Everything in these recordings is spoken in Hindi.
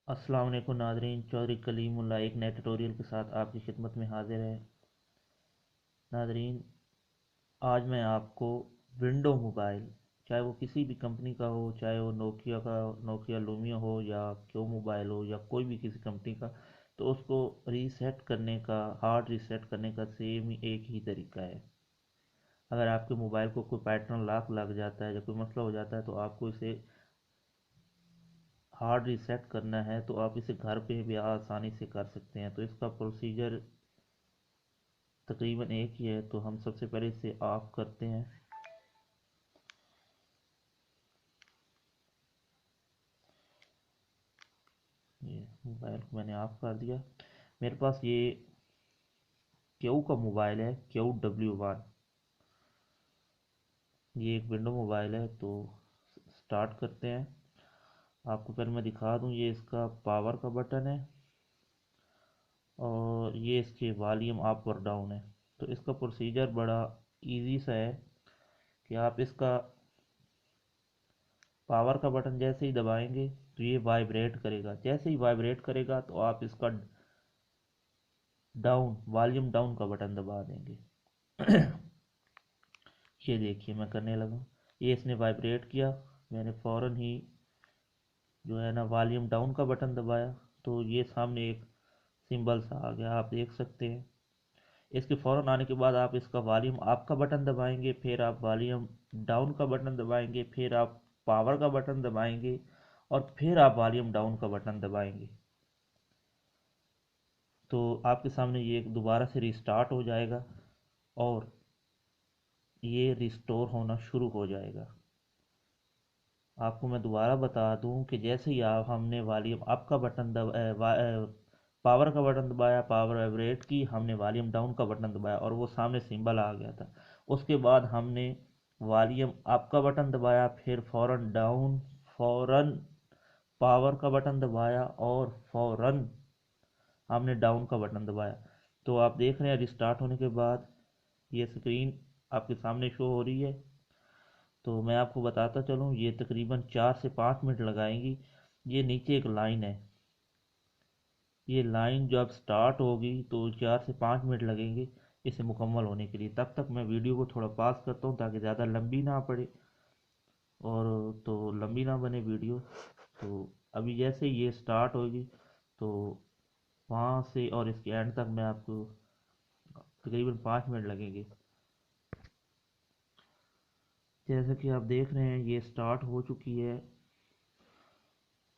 अस्सलाम वालेकुम नाज़रीन, चौधरी कलीमुल्लाह एक नए ट्यूटोरियल के साथ आपकी खिदमत में हाजिर है। नाज़रीन, आज मैं आपको विंडो मोबाइल, चाहे वो किसी भी कंपनी का हो, चाहे वो नोकिया लूमिया हो या क्यो मोबाइल हो या कोई भी किसी कंपनी का, तो उसको रीसेट करने का, हार्ड रीसेट करने का सेम ही एक ही तरीका है। अगर आपके मोबाइल को कोई पैटर्न लॉक लग जाता है या कोई मसला हो जाता है तो आपको इसे हार्ड रीसेट करना है, तो आप इसे घर पे भी आसानी से कर सकते हैं। तो इसका प्रोसीजर तकरीबन एक ही है। तो हम सबसे पहले इसे ऑफ करते हैं। ये मोबाइल को मैंने ऑफ कर दिया। मेरे पास ये क्यू का मोबाइल है, Q W1। ये एक विंडो मोबाइल है। तो स्टार्ट करते हैं। आपको पहले मैं दिखा दूं, ये इसका पावर का बटन है और ये इसके वॉल्यूम अप और डाउन है। तो इसका प्रोसीजर बड़ा इजी सा है कि आप इसका पावर का बटन जैसे ही दबाएंगे तो ये वाइब्रेट करेगा। जैसे ही वाइब्रेट करेगा तो आप इसका डाउन वॉल्यूम डाउन का बटन दबा देंगे। ये देखिए मैं करने लगा। ये इसने वाइब्रेट किया, मैंने फ़ौरन ही जो है ना वॉल्यूम डाउन का बटन दबाया, तो ये सामने एक सिंबल सा आ गया, आप देख सकते हैं। इसके फ़ौरन आने के बाद आप इसका वॉल्यूम अप का बटन दबाएंगे, फिर आप वॉल्यूम डाउन का बटन दबाएंगे, फिर आप पावर का बटन दबाएंगे और फिर आप वॉल्यूम डाउन का बटन दबाएंगे। तो आपके सामने ये दोबारा से रिस्टार्ट हो जाएगा और ये रिस्टोर होना शुरू हो जाएगा। आपको मैं दोबारा बता दूं कि जैसे ही आप हमने वॉल्यूम अप का बटन पावर का बटन दबाया, पावर वाइब्रेट की, हमने वॉल्यूम डाउन का बटन दबाया और वो सामने सिंबल आ गया था। उसके बाद हमने वॉल्यूम अप का बटन दबाया, फिर फौरन डाउन, फौरन पावर का बटन दबाया और फौरन हमने डाउन का बटन दबाया। तो आप देख रहे हैं रिस्टार्ट होने के बाद ये स्क्रीन आपके सामने शो हो रही है। तो मैं आपको बताता चलूँ, ये तकरीबन 4 से 5 मिनट लगाएंगी। ये नीचे एक लाइन है, ये लाइन जब स्टार्ट होगी तो 4 से 5 मिनट लगेंगे इसे मुकम्मल होने के लिए। तब तक मैं वीडियो को थोड़ा पास करता हूँ ताकि ज़्यादा लंबी ना पड़े और तो लंबी ना बने वीडियो। तो अभी जैसे ये स्टार्ट होगी तो वहाँ से और इसके एंड तक मैं आपको तकरीबन 5 मिनट लगेंगे। जैसे कि आप देख रहे हैं ये स्टार्ट हो चुकी है।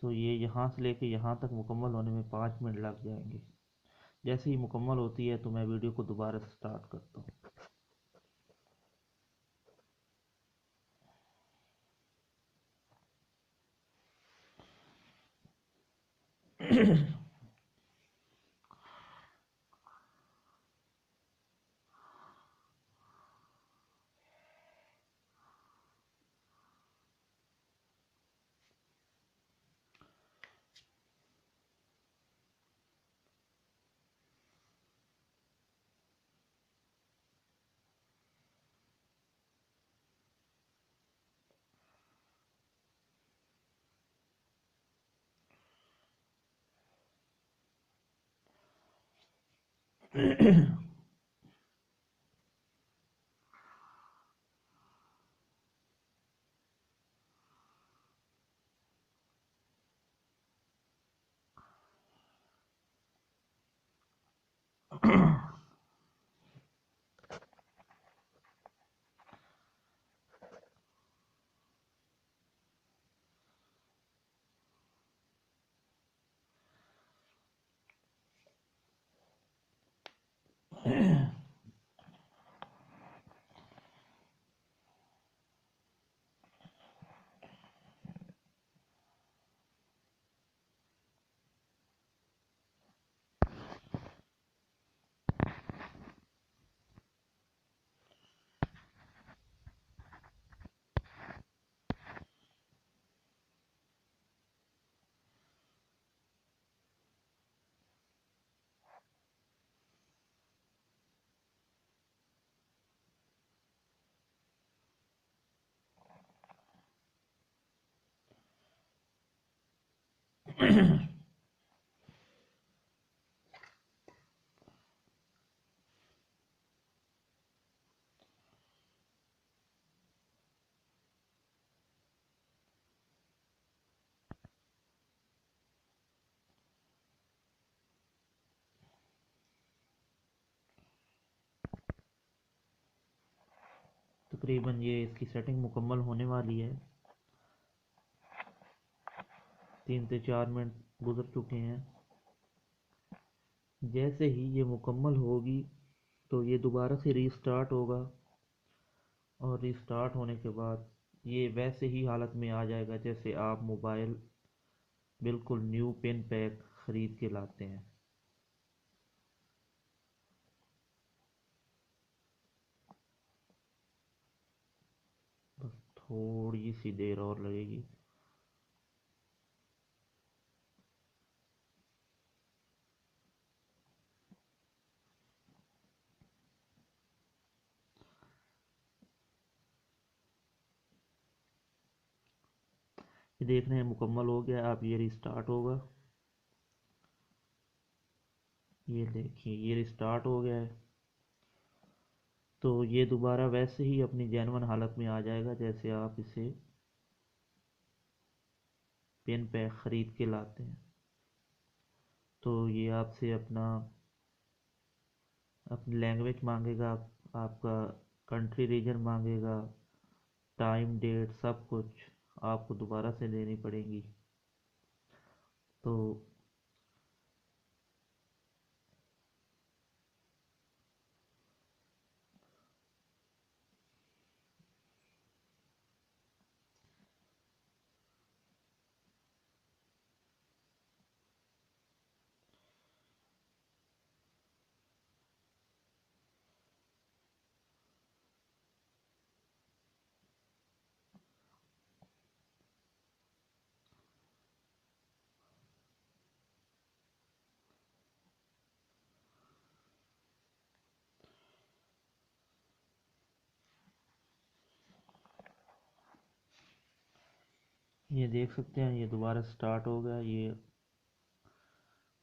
तो ये यहाँ से लेके यहाँ तक मुकम्मल होने में 5 मिनट लग जाएंगे। जैसे ही मुकम्मल होती है तो मैं वीडियो को दोबारा से स्टार्ट करता हूँ। तकरीबन ये इसकी सेटिंग मुकम्मल होने वाली है। 3 से 4 मिनट गुजर चुके हैं। जैसे ही ये मुकम्मल होगी तो ये दोबारा से रीस्टार्ट होगा, और रीस्टार्ट होने के बाद ये वैसे ही हालत में आ जाएगा जैसे आप मोबाइल बिल्कुल न्यू पिन पैक ख़रीद के लाते हैं। बस थोड़ी सी देर और लगेगी। ये देख रहे हैं मुकम्मल हो गया। अब ये रिस्टार्ट होगा। ये देखिए ये रिस्टार्ट हो गया है। तो ये दोबारा वैसे ही अपनी जेन्युइन हालत में आ जाएगा जैसे आप इसे पेन पैक ख़रीद के लाते हैं। तो ये आपसे अपनी लैंग्वेज मांगेगा, आपका कंट्री रीजन मांगेगा, टाइम डेट सब कुछ आपको दोबारा से देनी पड़ेगी। तो ये देख सकते हैं ये दोबारा स्टार्ट हो गया। ये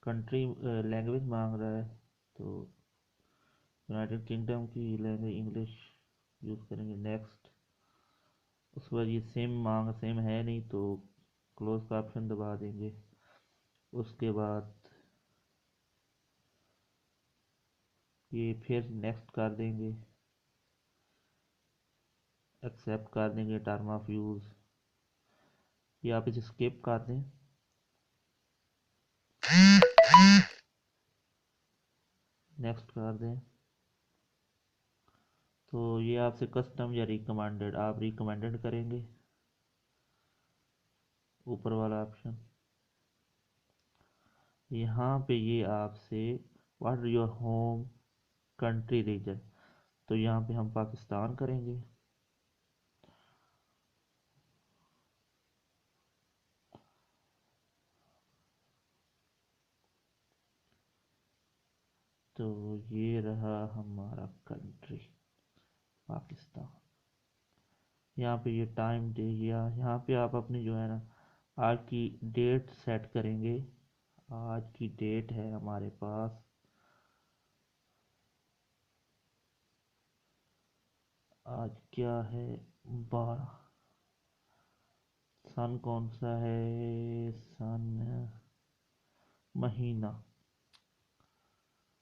कंट्री लैंग्वेज मांग रहा है। तो यूनाइटेड किंगडम की लैंग्वेज इंग्लिश यूज़ करेंगे। नेक्स्ट। उसके बाद ये सेम है नहीं तो क्लोज का ऑप्शन दबा देंगे। उसके बाद ये फिर नेक्स्ट कर देंगे। एक्सेप्ट कर देंगे टर्म ऑफ यूज़। ये आप इसे स्किप कर दें। नेक्स्ट कर दें। तो ये आपसे कस्टम या रिकमेंडेड, आप रिकमेंडेड करेंगे ऊपर वाला ऑप्शन। यहाँ पे ये आपसे what your home country reason, तो यहाँ पे हम पाकिस्तान करेंगे। तो ये रहा हमारा कंट्री पाकिस्तान। यहाँ पे ये टाइम दे दिया। यहाँ पे आप अपनी जो है ना आज की डेट सेट करेंगे। आज की डेट है हमारे पास, आज क्या है, 12। सन कौन सा है, सन महीना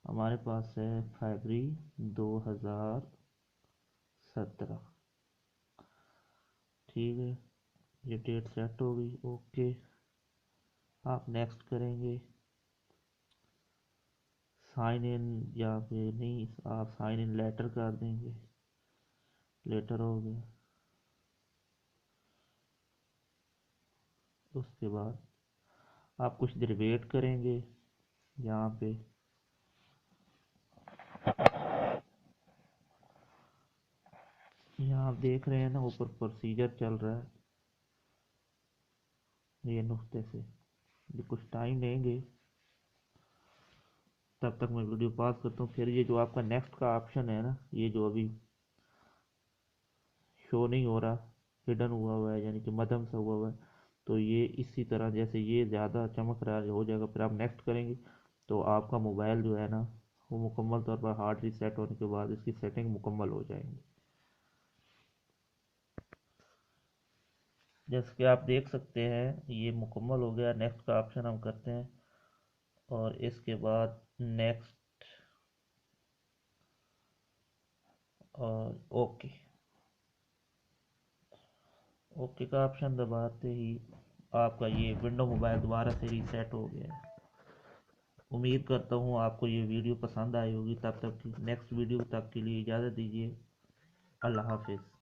हमारे पास है फरवरी 2017। ठीक है, ये डेट सेट हो गई। ओके, आप नेक्स्ट करेंगे। साइन इन, या फिर नहीं, आप साइन इन लेटर कर देंगे। लेटर हो गया। उसके बाद आप कुछ देर वेट करेंगे। यहाँ पे यहाँ आप देख रहे हैं ना ऊपर प्रोसीजर चल रहा है ये नुक्ते से। ये कुछ टाइम लेंगे। तब तक मैं वीडियो पॉज करता हूँ। फिर ये जो आपका नेक्स्ट का ऑप्शन है ना, ये जो अभी शो नहीं हो रहा, हिडन हुआ हुआ है, यानी कि मध्यम सा हुआ हुआ है, तो ये इसी तरह जैसे ये ज़्यादा चमक रहा है हो जाएगा। फिर आप नेक्स्ट करेंगे तो आपका मोबाइल जो है ना वो मुकम्मल तौर पर हार्ड रीसेट होने के बाद इसकी सेटिंग मुकम्मल हो जाएंगी। जैसे कि आप देख सकते हैं ये मुकम्मल हो गया। नेक्स्ट का ऑप्शन हम करते हैं और इसके बाद नेक्स्ट और ओके। ओके का ऑप्शन दबाते ही आपका ये विंडो मोबाइल दोबारा से रीसेट हो गया है। उम्मीद करता हूँ आपको ये वीडियो पसंद आई होगी। तब तक की नेक्स्ट वीडियो तक के लिए इजाज़त दीजिए। अल्लाह हाफिज़।